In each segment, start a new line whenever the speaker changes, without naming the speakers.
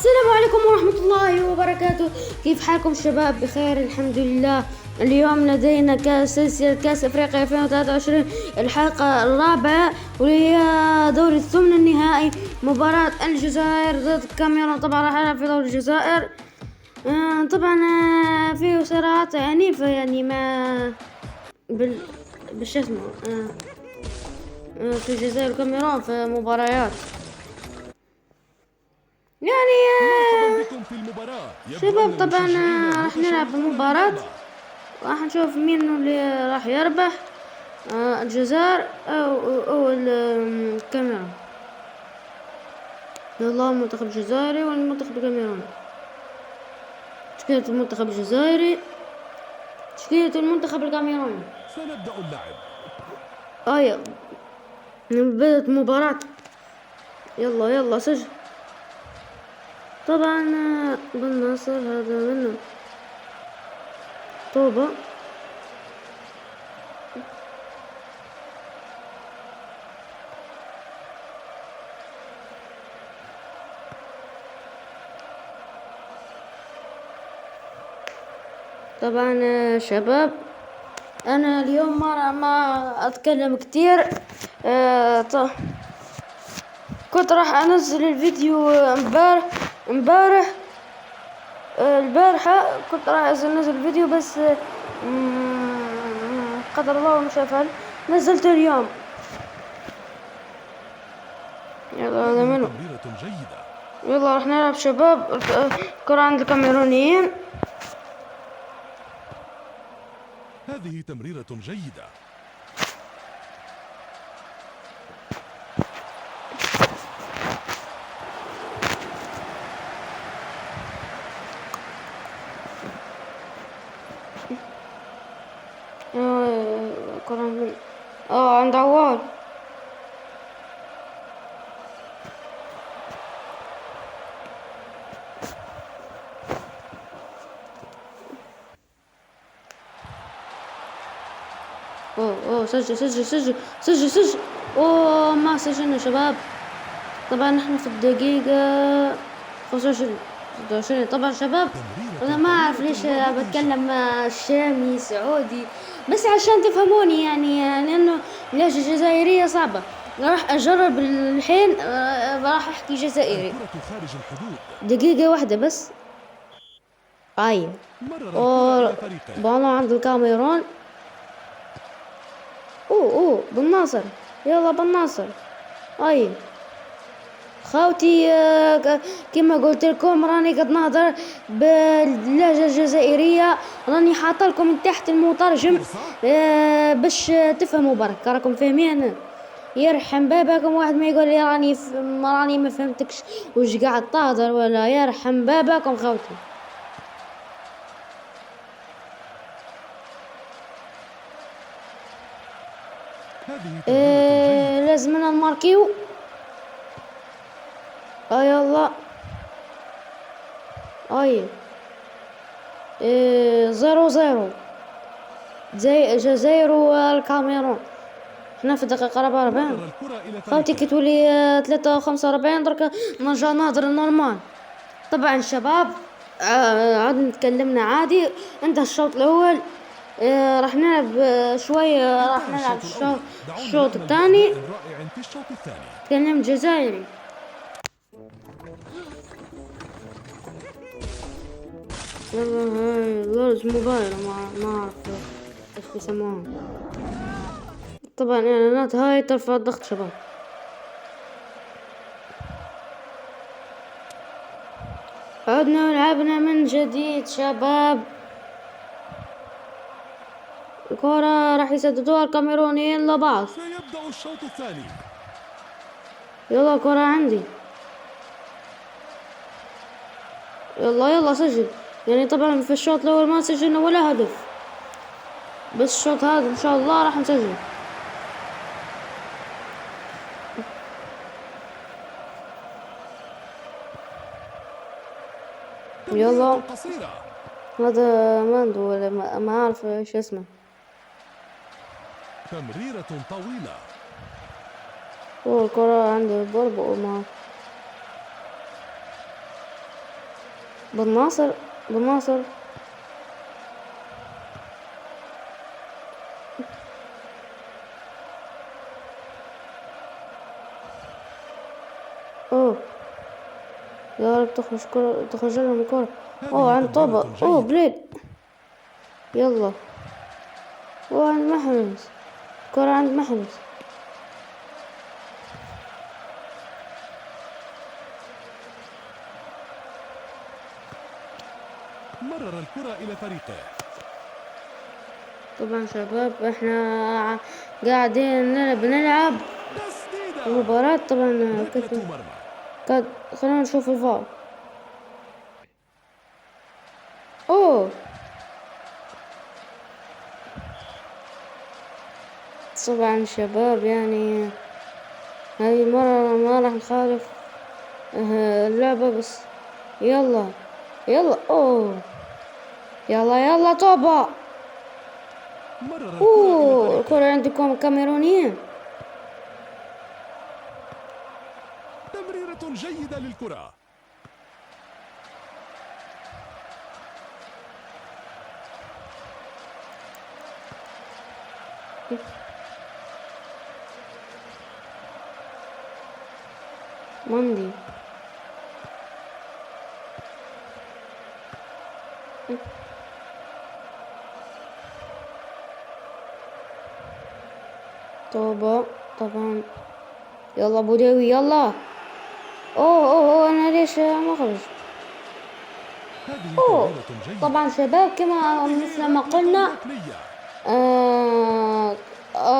السلام عليكم ورحمة الله وبركاته. كيف حالكم شباب؟ بخير الحمد لله. اليوم لدينا سلسلة كأس أفريقيا 2023 الحلقة الرابعة، وهي دور الثمن النهائي، مباراة الجزائر ضد الكاميرون. طبعا راح نلعب في دور الجزائر. طبعا فيه صراعات عنيفة، يعني ما بالش اسمه في الجزائر والكاميرون في مباريات، يعني
بكم في المباراة.
شباب. طبعا راح نلعب المباراة، راح نشوف مين اللي راح يربح، الجزائر او الكاميرون. يلا المنتخب الجزائري والمنتخب الكاميروني. تشكيلة المنتخب الجزائري، تشكيلة المنتخب الكاميروني.
سنبدأ اللعب.
يلا بدأت المباراة. يلا سجل. طبعا بن ناصر هذا منه طوبة. طبعا شباب، انا اليوم ما اتكلم كتير. كنت راح انزل الفيديو امبارح البارحة كنت راح انزل الفيديو، بس قدر الله وما شاء فعل نزلت اليوم. يلا هذا منه.
تمريرة جيدة.
يلا راح نلعب شباب. الكرة عند الكاميرونيين.
هذه تمريرة جيدة.
الكرة عند عند عوال. سجل. ما سجلنا شباب. طبعا نحن في الدقيقة 25 طبعا شباب. انا ما اعرف ليش بتكلم شامي سعودي، بس عشان تفهموني، يعني لانه اللهجة الجزائرية صعبة. راح اجرب الحين، راح احكي جزائري.
الكرة خارج الحدود.
دقيقة واحدة بس.
مرر الكرة إلى فريقه.
بالون عند الكاميرون. بن ناصر. يلا بن ناصر. خاوتي، كما قلت لكم راني قد نهضر باللهجة الجزائرية، راني حاطه لكم من تحت المترجم باش تفهموا برك. راكم فاهمين؟ يرحم باباكم واحد ما يقول لي راني ما فهمتكش وش قاعد تهضر، ولا يرحم باباكم خاوتي. لازمنا نماركيو. يلا 0-0 زي الجزائر والكاميرون. احنا في الدقيقة 44. خاوتي كي تولي 43 درك نرجع نهضر نورمال. طبعا شباب، عاد نتكلمنا عادي. انتهى الشوط الاول. راح نلعب شوية، راح نلعب الشوط الثاني. تكلم جزائري. لارج موبايل، ما اعرف ايش يسموها. طبعا اعلانات هاي ترفع الضغط شباب. عدنا ولعبنا من جديد شباب. الكرة راح يسددوها الكاميرونيين لبعض.
سيبدأ الشوط الثاني.
يلا كرة عندي. يلا سجل. يعني طبعا في الشوط الاول ما سجلنا ولا هدف، بس الشوط هذا ان شاء الله راح نسجل. يلا هذا ماندو ولا ما اعرف ايش اسمه.
تمريرة طويلة.
الكرة عندي بربق وما بالناصر، بالناصر. اوه يا رب تخرج كرة، تخرج لهم كرة. اوه
هذه
عند طابة،
تمريرة
اوه
جيدة.
بليد. يلا. اوه عند محرز، كرة عند محرز.
مرر الكرة إلى فريقه.
طبعا شباب احنا قاعدين بنلعب
تسديدة.
المباراة. طبعا
ركلة مرمى.
خلينا نشوف الفار. اوه طبعا شباب يعني هاي المرة ما راح نخالف اللعبة بس. يلا يلا. اوه يلا يلا طوبة.
مرر الكرة إلى
اوه
فريقه.
الكرة عندكم كاميرونيين.
تمريرة جيدة للكرة.
مندي. طوبة طبعا. يلا بوديوي يلا. اوه انا ليش ما خرج؟
هذه
اوه
تمريرة جيدة.
طبعا شباب كما مثل
هذه
ما
ركلة
قلنا.
ركنية.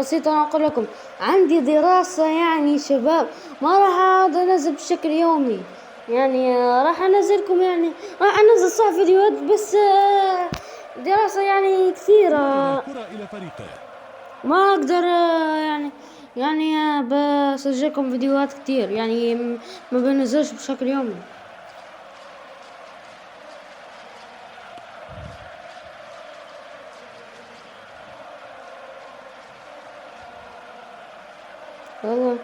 نسيت أنا أقول لكم عندي دراسة يعني شباب، ما راح أقعد أنزل بشكل يومي. يعني راح أنزلكم، يعني راح أنزل صح فيديوهات بس دراسة يعني
مرر
كثيرة.
الكرة إلى فريقه.
ما أقدر يعني بسجلكم فيديوهات كتير، يعني ما بنزلش بشكل يومي. يلا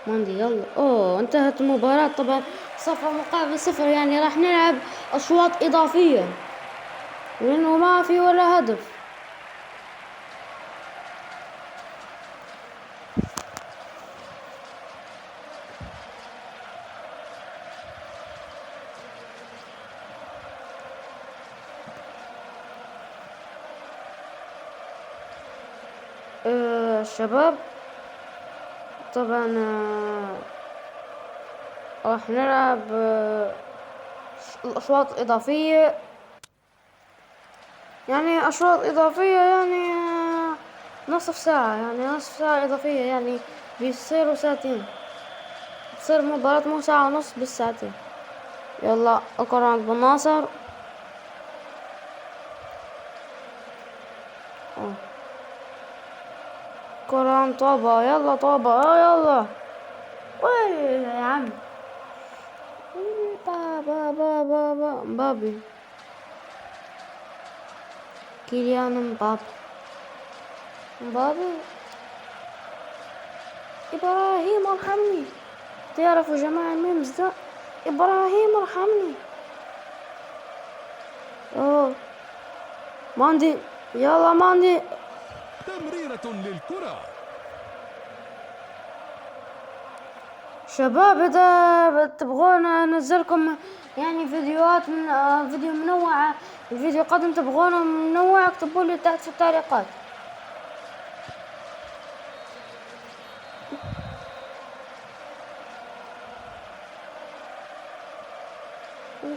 ماندي يلا. اوه انتهت المباراة طبعا، 0-0. يعني راح نلعب اشواط اضافية لانه ما في ولا هدف. الشباب طبعا راح نلعب الاشواط الاضافية. يعني اشواط اضافية يعني نصف ساعة، يعني نصف ساعة اضافية، يعني بيصيروا ساعتين. بتصير مباراة مو ساعة ونص بس ساعتين. يلا الكرة عند بن ناصر. أوه. كرة عند طابة. يلا طابة يلا. وي يا عم. مبابي. كيليان مبابي. إبراهيم ارحمني. تعرفوا جماعة الميمز ده؟ إبراهيم ارحمني. أوه ماندي. يلا ماندي.
تمريرة للكرة.
شباب إذا تبغون أنزلكم يعني فيديوهات من فيديو منوعة، الفيديو قدم تبغونه منوع، اكتبوا لي تحت في التعليقات.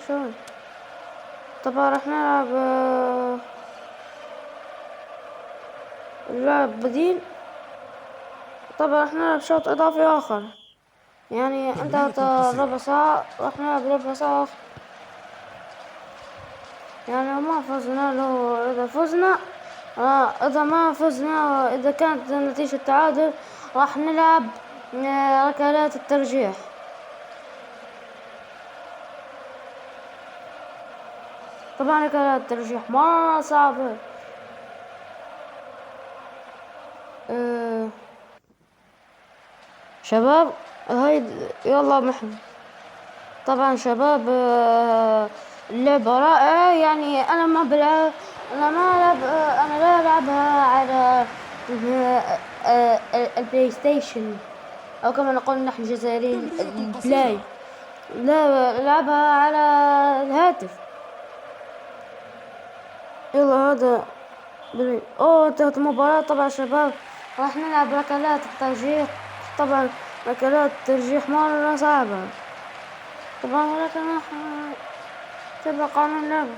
شلون؟ طبعا راح نلعب اللعب بديل. طبعا راح نلعب شوط إضافي آخر. يعني انتهت
تمريرة قصيرة.
ربع ساعة، راح نلعب ربع ساعة. يعني ما فزنا له، إذا فزنا إذا ما فزنا، إذا كانت النتيجة تعادل راح نلعب ركلات الترجيح. طبعا ركلات الترجيح مرة صعبة. شباب هاي يلا محمد. طبعا شباب، اللعبة رائعة. يعني أنا ما بلعب، أنا ما ألعب، أنا لا ألعبها على البلاي ستيشن، أو كما نقول نحن الجزائريين
تمريرة
البلاي.
قصيرة.
لا، ألعبها على الهاتف. يلا هذا اوه انتهت المباراة. طبعا شباب راح نلعب ركلات الترجيح. طبعا ركلات الترجيح مرة صعبة طبعا، ولكن راح تبقى قانون اللعبة.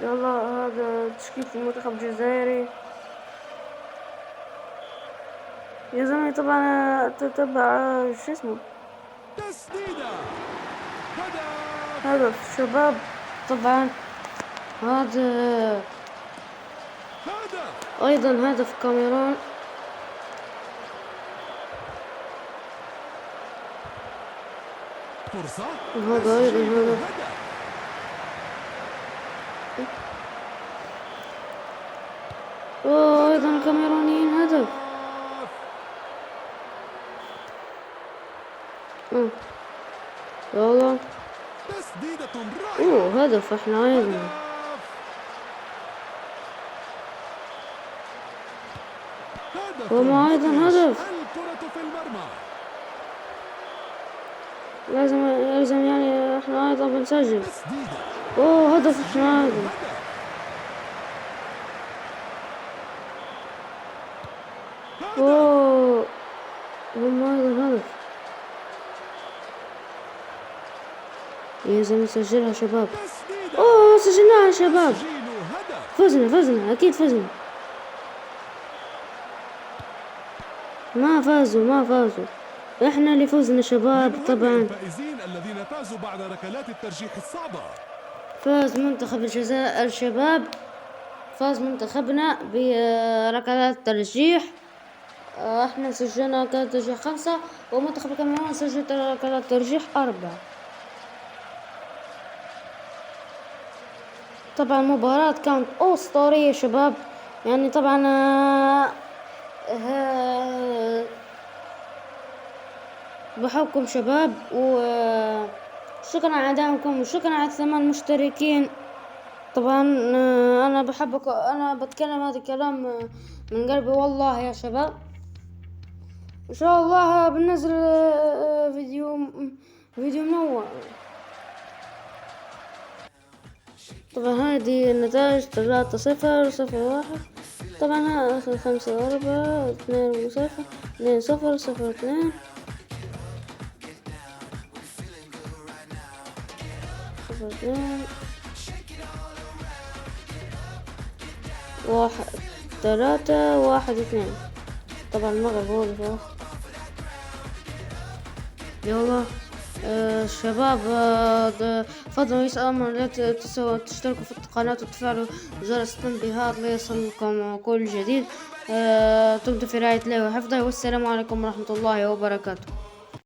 يلا هذا تشكيل المنتخب الجزائري يا زلمة. طبعا تتبع شو اسمه
تسديدة. هدف.
هدف شباب. طبعا هذا
هدف.
أيضا هدف كاميرون.
فرصة.
وهذا أيضا
تسجيل
هدف.
هدف.
وأيضا الكاميرونيين هدف. يلا
تسديدة رائعة.
هدف احنا أيضا.
هدف
وما أيضا
مدهش.
هدف.
الكرة في المرمى.
لازم يعني احنا أيضا بنسجل.
تسديدة.
هدف احنا أيضا.
هدف.
أوه هم أيضا هدف. يا زلمة سجلها شباب.
تسديدة.
سجلناها شباب.
تسجيل هدف.
فزنا أكيد فزنا. ما فازوا احنا اللي فزنا شباب.
من هم
طبعا
الفائزين الذين فازوا بعد ركلات الترجيح الصعبة؟
فاز منتخب الجزائر الشباب. فاز منتخبنا بركلات الترجيح. احنا سجلنا ركلات ترجيح 5، ومنتخب الكاميرون سجل ركلات ترجيح 4. طبعا المباراة كانت أسطورية شباب. يعني طبعا بحبكم شباب، وشكرا على دعمكم، وشكرا على 8 مشتركين. طبعا انا بحبكم، انا بتكلم هذا الكلام من قلبي والله يا شباب. ان شاء الله بنزل فيديو منوع. طبعا هذه النتائج 3-0 0-1. طبعا هذا 5-4 2-0 2-0 0-2 0-2 1-3 1-2. طبعا المغرب هو اللي فوق. يلا الشباب فضلوا يسألون لا تشتركوا في القناة وتفعلوا جرس التنبيهات ليصلكم كل جديد. دمتم في رعاية الله وحفظه، والسلام عليكم ورحمة الله وبركاته.